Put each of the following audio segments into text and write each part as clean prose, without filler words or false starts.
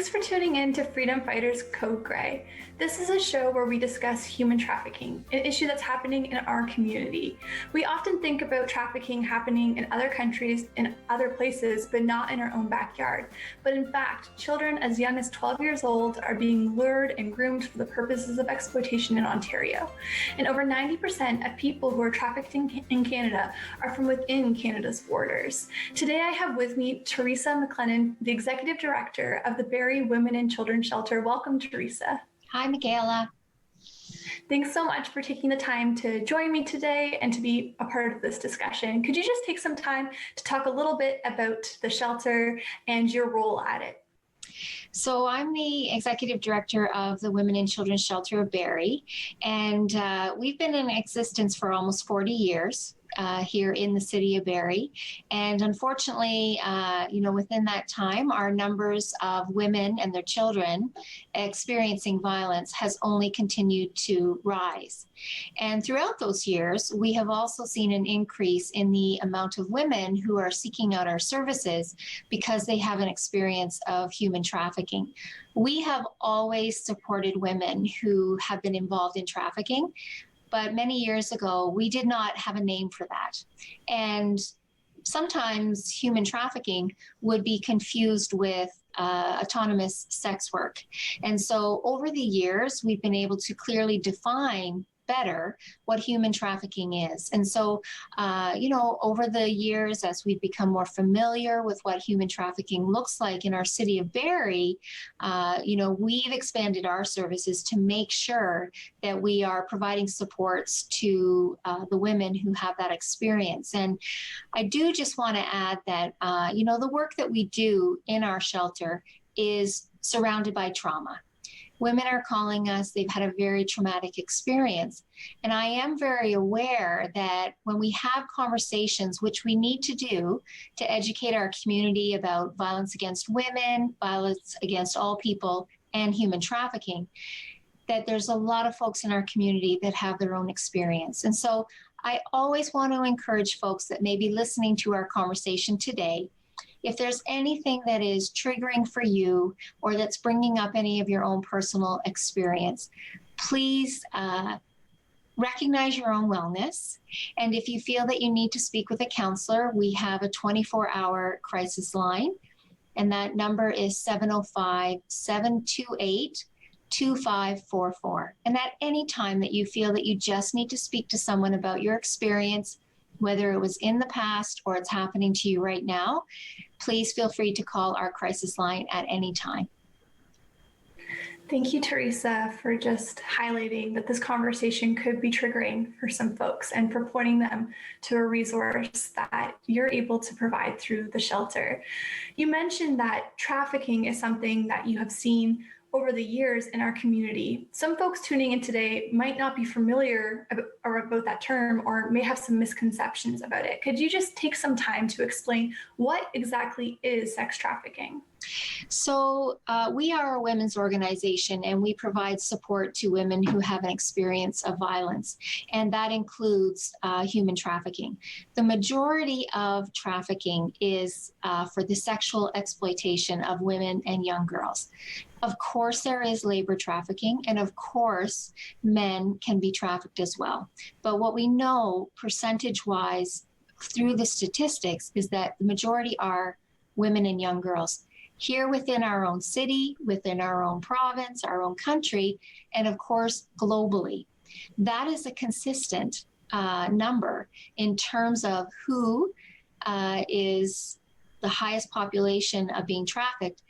Thanks for tuning in to Freedom Fighters Code Grey. This is a show where we discuss human trafficking, an issue that's happening in our community. We often think about trafficking happening in other countries, in other places, but not in our own backyard. But in fact, children as young as 12 years old are being lured and groomed for the purposes of exploitation in Ontario. And over 90% of people who are trafficked in Canada are from within Canada's borders. Today I have with me Teresa MacLennan, the Executive Director of the Barrie Women and Children Shelter. Welcome, Teresa. Hi, Michaela. Thanks so much for taking the time to join me today and to be a part of this discussion. Could you just take some time to talk a little bit about the shelter and your role at it? So I'm the Executive Director of the Women and Children Shelter of Barrie, and we've been in existence for almost 40 years. Here in the city of Barrie. And unfortunately, within that time, our numbers of women and their children experiencing violence has only continued to rise. And throughout those years, we have also seen an increase in the amount of women who are seeking out our services because they have an experience of human trafficking. We have always supported women who have been involved in trafficking. But many years ago, we did not have a name for that. And sometimes human trafficking would be confused with autonomous sex work. And so over the years, we've been able to clearly define better what human trafficking is. And so, over the years, as we've become more familiar with what human trafficking looks like in our city of Barrie, we've expanded our services to make sure that we are providing supports to the women who have that experience. And I do just want to add that, the work that we do in our shelter is surrounded by trauma. Women are calling us, they've had a very traumatic experience. And I am very aware that when we have conversations, which we need to do to educate our community about violence against women, violence against all people, and human trafficking, that there's a lot of folks in our community that have their own experience. And so I always want to encourage folks that may be listening to our conversation today, if there's anything that is triggering for you or that's bringing up any of your own personal experience, please recognize your own wellness. And if you feel that you need to speak with a counselor, we have a 24-hour crisis line, and that number is 705-728-2544. And at any time that you feel that you just need to speak to someone about your experience, whether it was in the past or it's happening to you right now, please feel free to call our crisis line at any time. Thank you, Teresa, for just highlighting that this conversation could be triggering for some folks and for pointing them to a resource that you're able to provide through the shelter. You mentioned that trafficking is something that you have seen over the years in our community. Some folks tuning in today might not be familiar about that term or may have some misconceptions about it. Could you just take some time to explain what exactly is sex trafficking? So we are a women's organization, and we provide support to women who have an experience of violence, and that includes human trafficking. The majority of trafficking is for the sexual exploitation of women and young girls. Of course, there is labor trafficking, and of course, men can be trafficked as well. But what we know percentage-wise through the statistics is that the majority are women and young girls. Here within our own city, within our own province, our own country, and of course, globally. That is a consistent number in terms of who is the highest population of being trafficked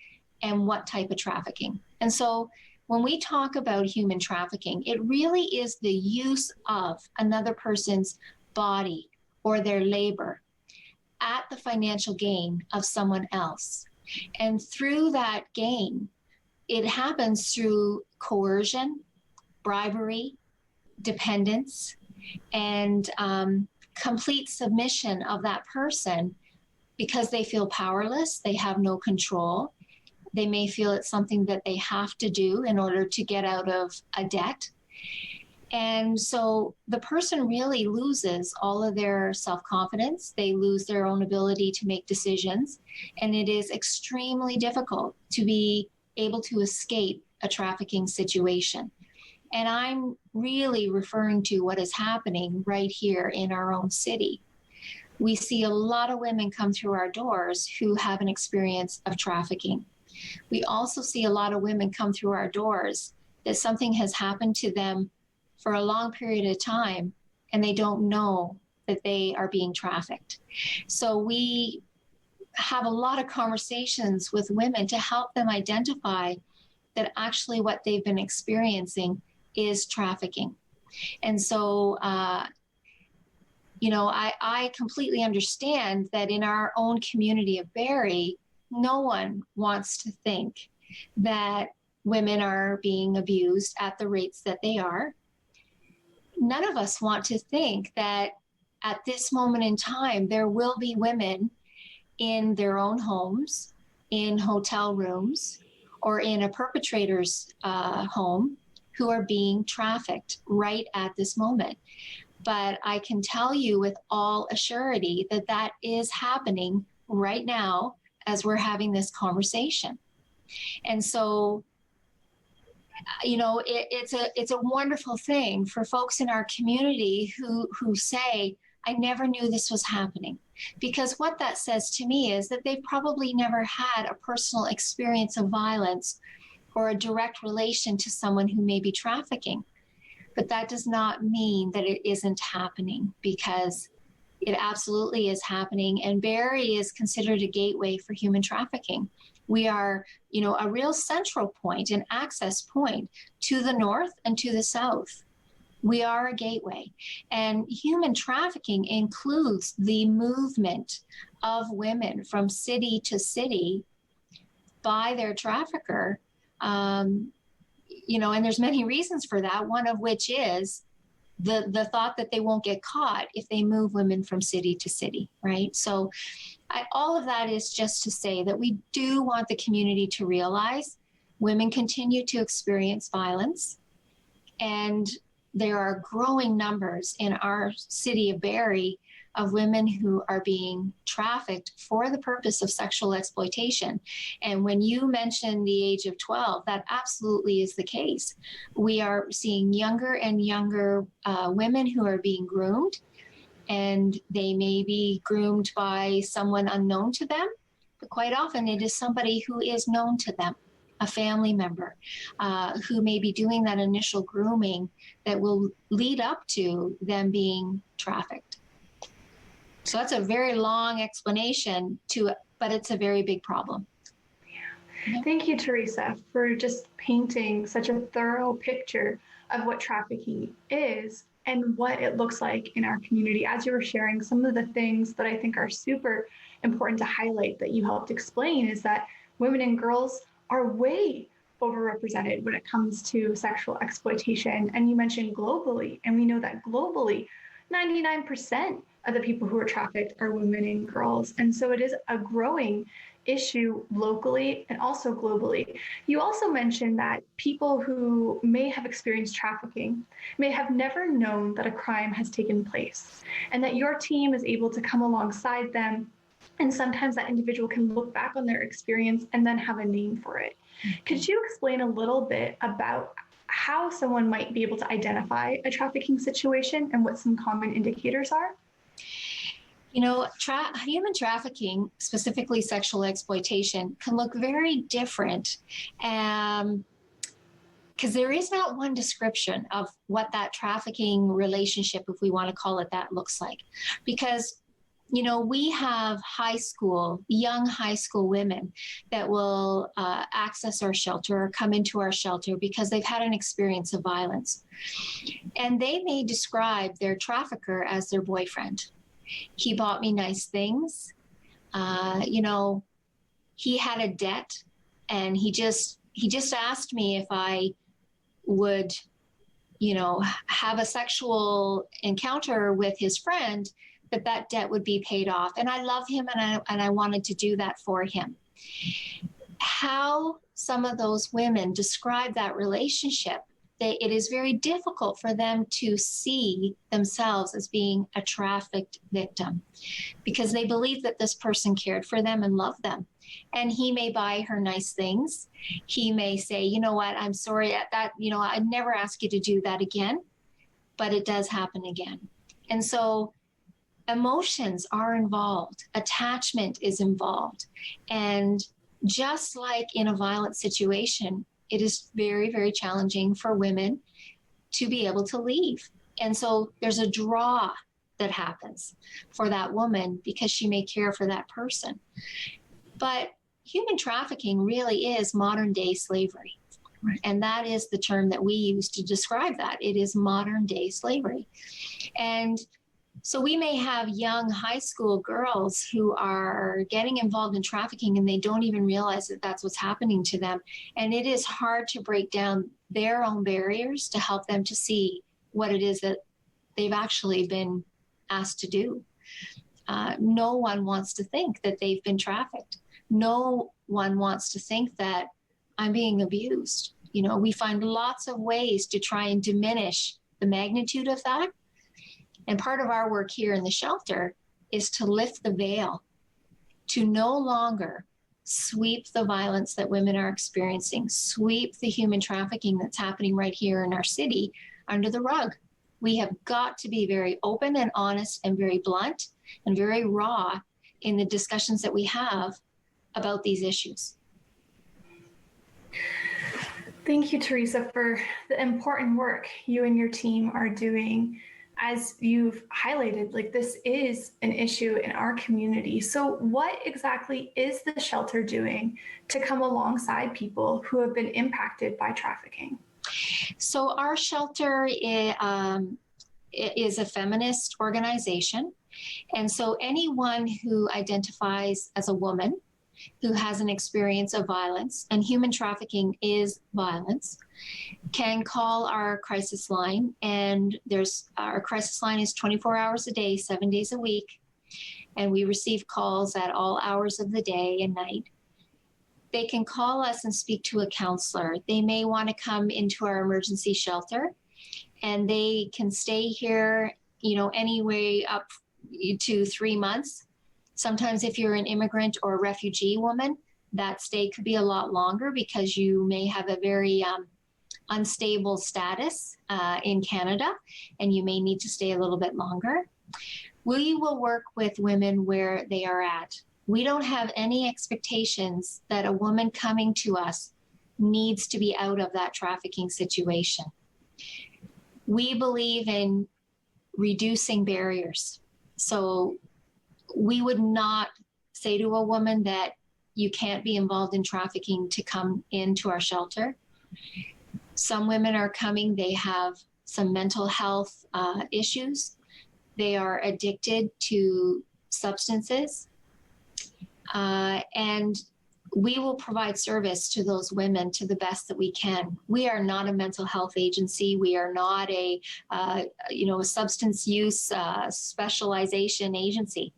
and what type of trafficking. And so when we talk about human trafficking, it really is the use of another person's body or their labor at the financial gain of someone else. And through that gain, it happens through coercion, bribery, dependence, and complete submission of that person because they feel powerless, they have no control. They may feel it's something that they have to do in order to get out of a debt. And so the person really loses all of their self-confidence. They lose their own ability to make decisions. And it is extremely difficult to be able to escape a trafficking situation. And I'm really referring to what is happening right here in our own city. We see a lot of women come through our doors who have an experience of trafficking. We also see a lot of women come through our doors that something has happened to them for a long period of time and they don't know that they are being trafficked. So we have a lot of conversations with women to help them identify that actually what they've been experiencing is trafficking. And so, I completely understand that in our own community of Barrie, no one wants to think that women are being abused at the rates that they are. None of us want to think that at this moment in time, there will be women in their own homes, in hotel rooms, or in a perpetrator's home who are being trafficked right at this moment. But I can tell you with all assurity that that is happening right now as we're having this conversation. And so, it's a wonderful thing for folks in our community who say, I never knew this was happening. Because what that says to me is that they've probably never had a personal experience of violence or a direct relation to someone who may be trafficking. But that does not mean that it isn't happening, because it absolutely is happening. And Barrie is considered a gateway for human trafficking. We are, a real central point, an access point to the north and to the south. We are a gateway. And human trafficking includes the movement of women from city to city by their trafficker. And there's many reasons for that, one of which is the thought that they won't get caught if they move women from city to city, right? So all of that is just to say that we do want the community to realize women continue to experience violence, and there are growing numbers in our city of Barrie of women who are being trafficked for the purpose of sexual exploitation. And when you mention the age of 12, that absolutely is the case. We are seeing younger and younger women who are being groomed, and they may be groomed by someone unknown to them, but quite often it is somebody who is known to them, a family member, who may be doing that initial grooming that will lead up to them being trafficked. So that's a very long explanation but it's a very big problem. Yeah. Thank you, Teresa, for just painting such a thorough picture of what trafficking is and what it looks like in our community. As you were sharing, some of the things that I think are super important to highlight that you helped explain is that women and girls are way overrepresented when it comes to sexual exploitation. And you mentioned globally, and we know that globally, 99% of the people who are trafficked are women and girls. And so it is a growing issue locally and also globally. You also mentioned that people who may have experienced trafficking may have never known that a crime has taken place, and that your team is able to come alongside them. And sometimes that individual can look back on their experience and then have a name for it. Could you explain a little bit about how someone might be able to identify a trafficking situation and what some common indicators are? Human trafficking, specifically sexual exploitation, can look very different because there is not one description of what that trafficking relationship, if we want to call it that, looks like. Because we have young high school women that will access our shelter or come into our shelter because they've had an experience of violence. And they may describe their trafficker as their boyfriend. He bought me nice things. He had a debt, and he just asked me if I would, have a sexual encounter with his friend, that debt would be paid off. And I love him, and I wanted to do that for him. How some of those women describe that relationship, it is very difficult for them to see themselves as being a trafficked victim, because they believe that this person cared for them and loved them. And he may buy her nice things. He may say, you know what, I'm sorry that, I'd never ask you to do that again, but it does happen again. And so emotions are involved, attachment is involved. And just like in a violent situation, it is very, very challenging for women to be able to leave. And so there's a draw that happens for that woman because she may care for that person. But human trafficking really is modern day slavery. Right. And that is the term that we use to describe that. It is modern day slavery. And so we may have young high school girls who are getting involved in trafficking and they don't even realize that that's what's happening to them. And it is hard to break down their own barriers to help them to see what it is that they've actually been asked to do. No one wants to think that they've been trafficked. No one wants to think that I'm being abused. We find lots of ways to try and diminish the magnitude of that. And part of our work here in the shelter is to lift the veil, to no longer sweep the violence that women are experiencing, sweep the human trafficking that's happening right here in our city under the rug. We have got to be very open and honest and very blunt and very raw in the discussions that we have about these issues. Thank you, Teresa, for the important work you and your team are doing. As you've highlighted, this is an issue in our community. So what exactly is the shelter doing to come alongside people who have been impacted by trafficking? So our shelter is a feminist organization. And so anyone who identifies as a woman who has an experience of violence, and human trafficking is violence, can call our crisis line. And our crisis line is 24 hours a day, 7 days a week. And we receive calls at all hours of the day and night. They can call us and speak to a counselor. They may want to come into our emergency shelter, and they can stay here, anyway up to 3 months. Sometimes if you're an immigrant or a refugee woman, that stay could be a lot longer because you may have a very unstable status in Canada, and you may need to stay a little bit longer. We will work with women where they are at. We don't have any expectations that a woman coming to us needs to be out of that trafficking situation. We believe in reducing barriers. So we would not say to a woman that you can't be involved in trafficking to come into our shelter. Some women are coming, they have some mental health issues. They are addicted to substances. And we will provide service to those women to the best that we can. We are not a mental health agency. We are not a substance use specialization agency.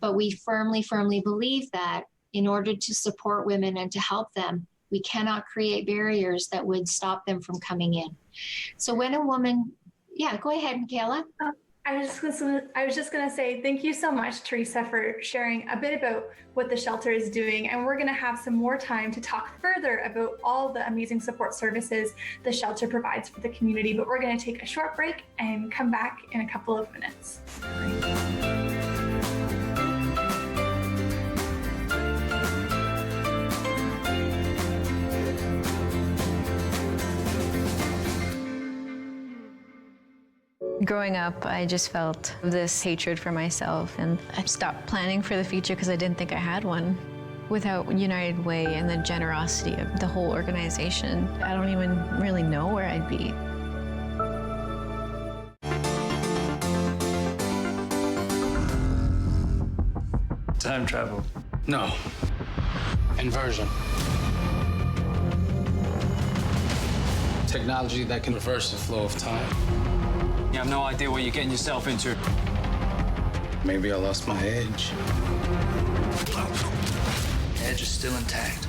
But we firmly believe that in order to support women and to help them, we cannot create barriers that would stop them from coming in. So when a woman, go ahead, Michaela. I was just going to say thank you so much, Teresa, for sharing a bit about what the shelter is doing. And we're going to have some more time to talk further about all the amazing support services the shelter provides for the community. But we're going to take a short break and come back in a couple of minutes. Growing up, I just felt this hatred for myself, and I stopped planning for the future because I didn't think I had one. Without United Way and the generosity of the whole organization, I don't even really know where I'd be. Time travel. No. Inversion. Technology that can reverse the flow of time. You have no idea what you're getting yourself into. Maybe I lost my edge. Edge is still intact.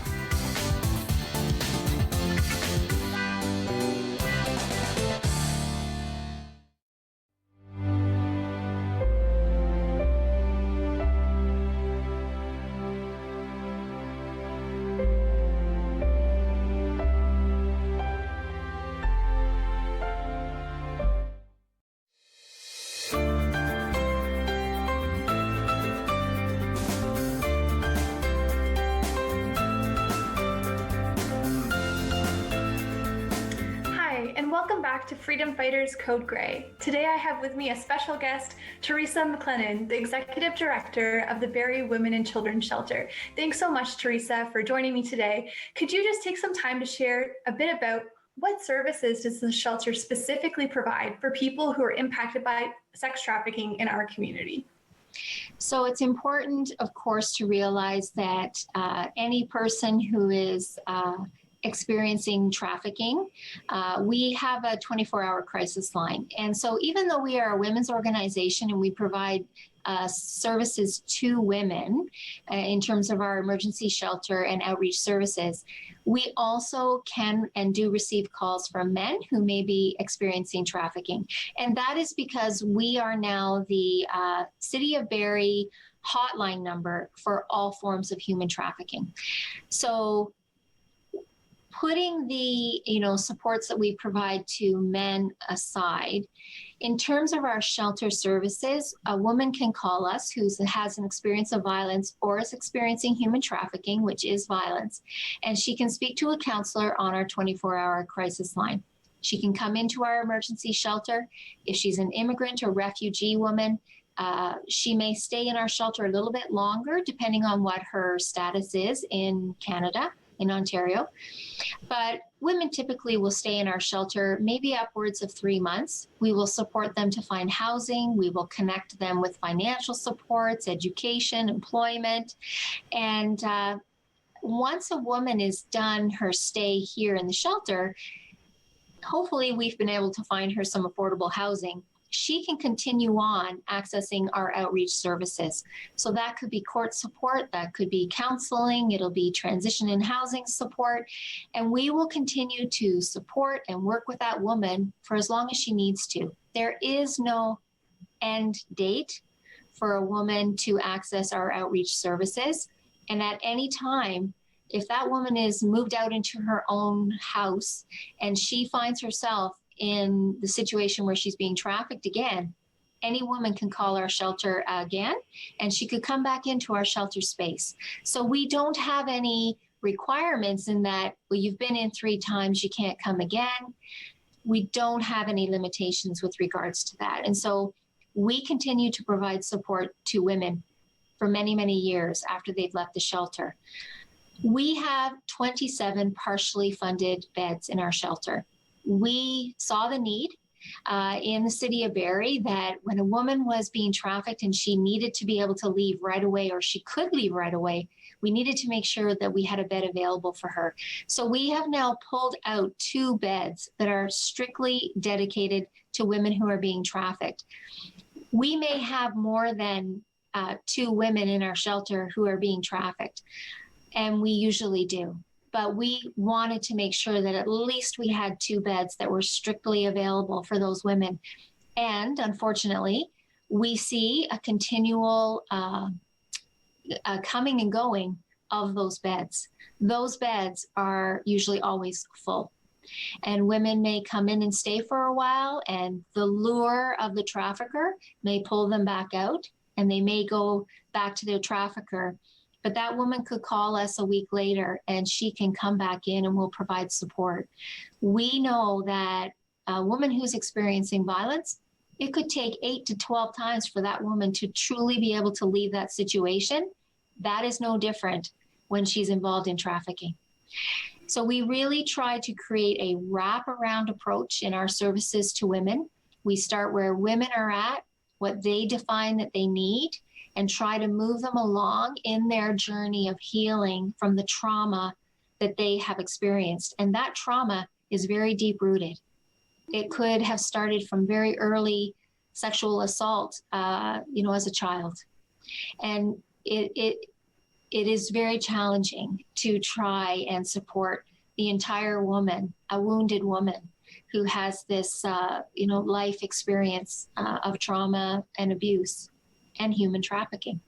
welcome back to Freedom Fighters Code Grey. Today I have with me a special guest, Teresa MacLennan, the Executive Director of the Barrie Women and Children's Shelter. Thanks so much, Teresa, for joining me today. Could you just take some time to share a bit about what services does the shelter specifically provide for people who are impacted by sex trafficking in our community? So it's important, of course, to realize that any person who is experiencing trafficking, we have a 24-hour crisis line. And so even though we are a women's organization and we provide services to women in terms of our emergency shelter and outreach services, we also can and do receive calls from men who may be experiencing trafficking. And that is because we are now the City of Barrie hotline number for all forms of human trafficking. So putting the supports that we provide to men aside, in terms of our shelter services, a woman can call us who has an experience of violence or is experiencing human trafficking, which is violence, and she can speak to a counselor on our 24-hour crisis line. She can come into our emergency shelter. If she's an immigrant or refugee woman, she may stay in our shelter a little bit longer, depending on what her status is in Canada, in Ontario. But women typically will stay in our shelter maybe upwards of 3 months. We will support them to find housing. We will connect them with financial supports, education, employment. And once a woman is done her stay here in the shelter, hopefully we've been able to find her some affordable housing. She can continue on accessing our outreach services. So that could be court support, that could be counseling, it'll be transition and housing support, and we will continue to support and work with that woman for as long as she needs to. There is no end date for a woman to access our outreach services, and at any time, if that woman is moved out into her own house and she finds herself in the situation where she's being trafficked again, any woman can call our shelter again, and she could come back into our shelter space. So we don't have any requirements in that, well, you've been in 3 times, you can't come again. We don't have any limitations with regards to that. And so we continue to provide support to women for many, many years after they've left the shelter. We have 27 partially funded beds in our shelter. We saw the need in the city of Barrie that when a woman was being trafficked and she needed to be able to leave right away, or she could leave right away, we needed to make sure that we had a bed available for her. So we have now pulled out 2 beds that are strictly dedicated to women who are being trafficked. We may have more than 2 women in our shelter who are being trafficked, and we usually do. But we wanted to make sure that at least we had 2 beds that were strictly available for those women. And unfortunately, we see a continual coming and going of those beds. Those beds are usually always full. And women may come in and stay for a while, and the lure of the trafficker may pull them back out, and they may go back to their trafficker. But that woman could call us a week later and she can come back in and we'll provide support. We know that a woman who's experiencing violence, it could take 8 to 12 times for that woman to truly be able to leave that situation. That is no different when she's involved in trafficking. So we really try to create a wraparound approach in our services to women. We start where women are at, what they define that they need, and try to move them along in their journey of healing from the trauma that they have experienced. And that trauma is very deep-rooted. It could have started from very early sexual assault, as a child. And it is very challenging to try and support the entire woman, a wounded woman who has this, life experience of trauma and abuse and human trafficking.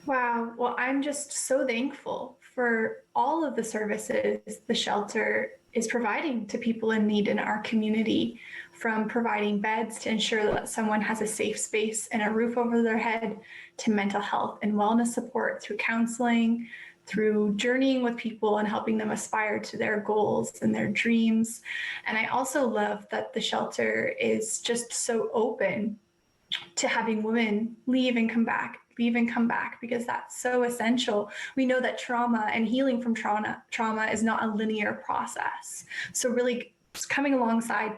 Wow. Well, I'm just so thankful for all of the services the shelter is providing to people in need in our community, from providing beds to ensure that someone has a safe space and a roof over their head, to mental health and wellness support through counseling, through journeying with people and helping them aspire to their goals and their dreams. And I also love that the shelter is just so open to having women leave and come back, because that's so essential. We know that trauma and healing from trauma is not a linear process. So really coming alongside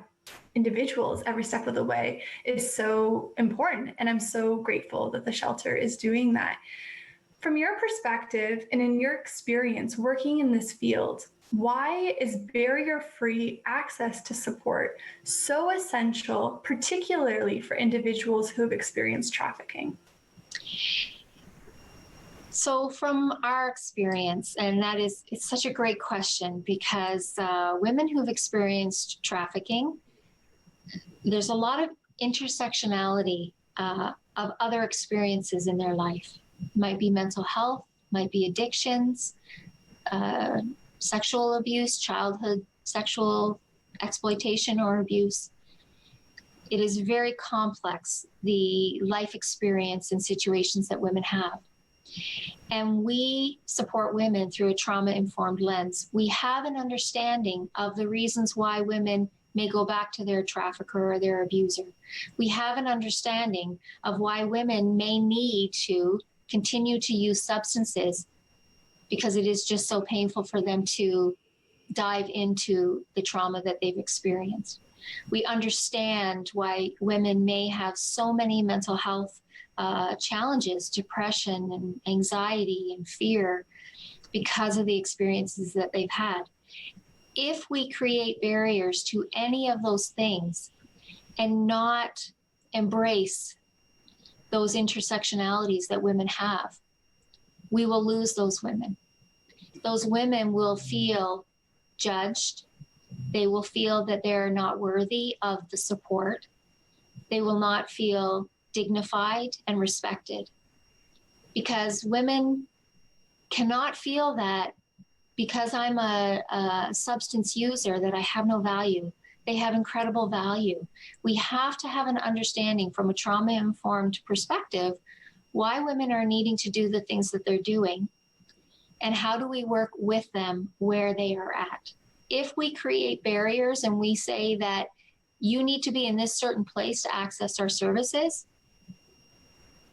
individuals every step of the way is so important. And I'm so grateful that the shelter is doing that. From your perspective and in your experience working in this field, why is barrier-free access to support so essential, particularly for individuals who have experienced trafficking? So from our experience, and it's such a great question, because women who've experienced trafficking, there's a lot of intersectionality of other experiences in their life. Might be mental health, might be addictions, sexual abuse, childhood sexual exploitation or abuse. It is very complex, the life experience and situations that women have. And we support women through a trauma-informed lens. We have an understanding of the reasons why women may go back to their trafficker or their abuser. We have an understanding of why women may need to continue to use substances because it is just so painful for them to dive into the trauma that they've experienced. We understand why women may have so many mental health challenges, depression and anxiety and fear because of the experiences that they've had. If we create barriers to any of those things and not embrace those intersectionalities that women have, we will lose those women. Those women will feel judged. They will feel that they're not worthy of the support. They will not feel dignified and respected, because women cannot feel that because I'm a substance user that I have no value. They have incredible value. We have to have an understanding from a trauma-informed perspective why women are needing to do the things that they're doing, and how do we work with them where they are at. If we create barriers and we say that you need to be in this certain place to access our services,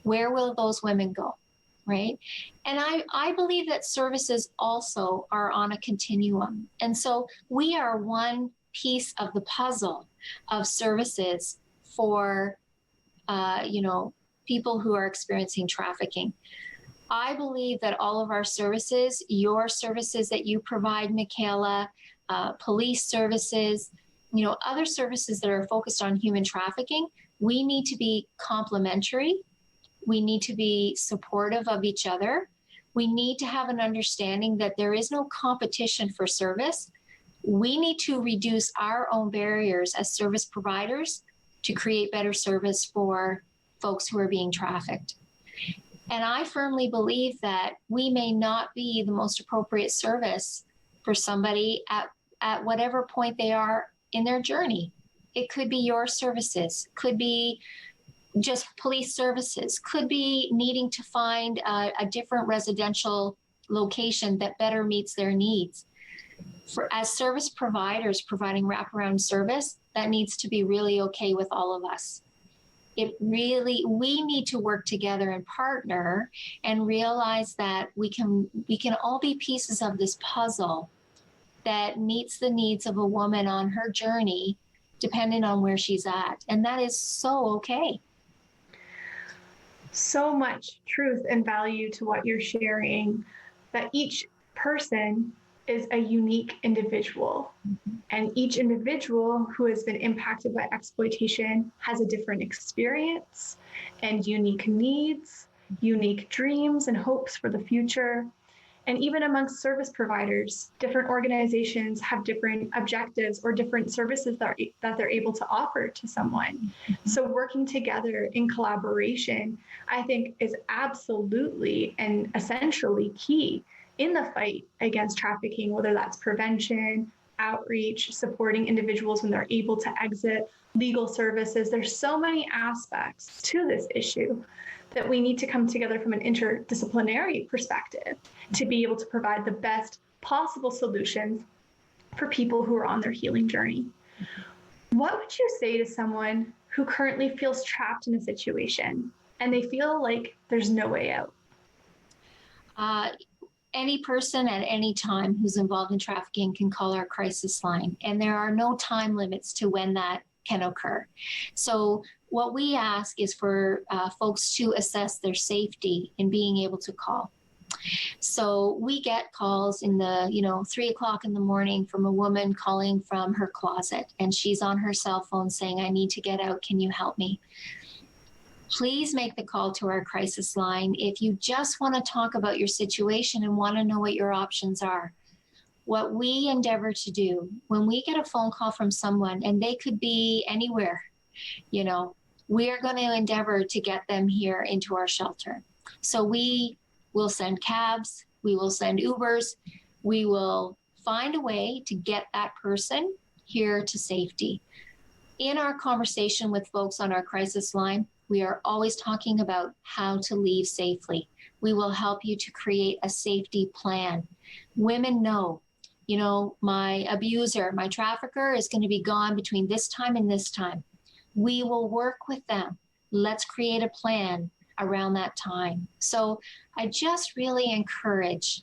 where will those women go, right? And I believe that services also are on a continuum. And so we are one piece of the puzzle of services for, people who are experiencing trafficking. I believe that all of our services, your services that you provide, Michaela, police services, other services that are focused on human trafficking, we need to be complementary. We need to be supportive of each other. We need to have an understanding that there is no competition for service. We need to reduce our own barriers as service providers to create better service for folks who are being trafficked. And I firmly believe that we may not be the most appropriate service for somebody at whatever point they are in their journey. It could be your services, could be just police services, could be needing to find a different residential location that better meets their needs. As service providers providing wraparound service, that needs to be really okay with all of us. We need to work together and partner and realize that we can all be pieces of this puzzle that meets the needs of a woman on her journey, depending on where she's at. And that is so okay. So much truth and value to what you're sharing, that each person is a unique individual. And each individual who has been impacted by exploitation has a different experience and unique needs, unique dreams and hopes for the future. And even amongst service providers, different organizations have different objectives or different services that they're able to offer to someone. So working together in collaboration, I think, is absolutely and essentially key in the fight against trafficking, whether that's prevention, outreach, supporting individuals when they're able to exit, legal services. There's so many aspects to this issue that we need to come together from an interdisciplinary perspective to be able to provide the best possible solutions for people who are on their healing journey. What would you say to someone who currently feels trapped in a situation and they feel like there's no way out? Any person at any time who's involved in trafficking can call our crisis line, and there are no time limits to when that can occur. So what we ask is for folks to assess their safety in being able to call. So we get calls in the 3 o'clock in the morning from a woman calling from her closet, and she's on her cell phone saying, "I need to get out. Can you help me?" Please make the call to our crisis line if you just want to talk about your situation and want to know what your options are. What we endeavor to do when we get a phone call from someone, and they could be anywhere, we are going to endeavor to get them here into our shelter. So we will send cabs, we will send Ubers, we will find a way to get that person here to safety. In our conversation with folks on our crisis line, we are always talking about how to leave safely. We will help you to create a safety plan. Women know, my abuser, my trafficker is going to be gone between this time and this time. We will work with them. Let's create a plan around that time. So I just really encourage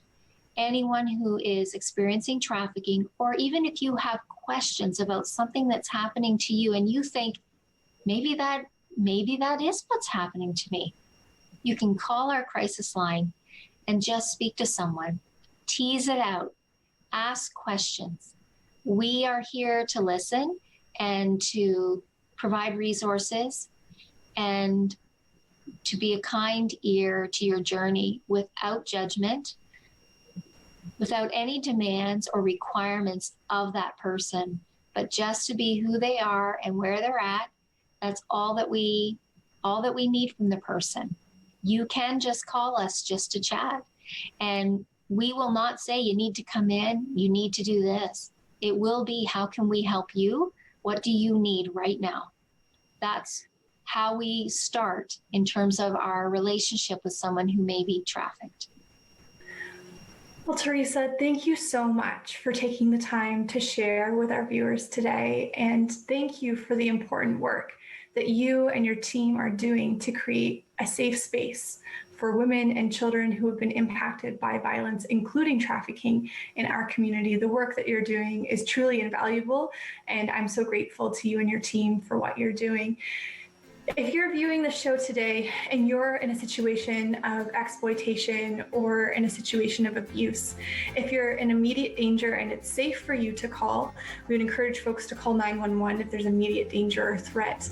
anyone who is experiencing trafficking, or even if you have questions about something that's happening to you and you think, maybe that is what's happening to me. You can call our crisis line and just speak to someone, tease it out, ask questions. We are here to listen and to provide resources and to be a kind ear to your journey without judgment, without any demands or requirements of that person, but just to be who they are and where they're at. That's all that we need from the person. You can just call us just to chat, and we will not say you need to come in, you need to do this. It will be, how can we help you? What do you need right now? That's how we start in terms of our relationship with someone who may be trafficked. Well, Teresa, thank you so much for taking the time to share with our viewers today. And thank you for the important work that you and your team are doing to create a safe space for women and children who have been impacted by violence, including trafficking in our community. The work that you're doing is truly invaluable, and I'm so grateful to you and your team for what you're doing. If you're viewing the show today and you're in a situation of exploitation or in a situation of abuse, if you're in immediate danger and it's safe for you to call, we would encourage folks to call 911 if there's immediate danger or threat.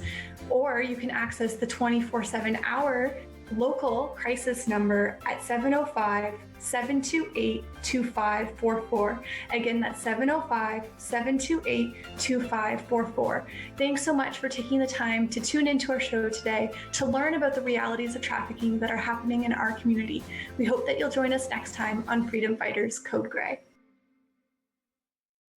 Or you can access the 24/7 hour local crisis number at 705-728-2544. Again, that's 705-728-2544. Thanks so much for taking the time to tune into our show today to learn about the realities of trafficking that are happening in our community. We hope that you'll join us next time on Freedom Fighters Code Gray.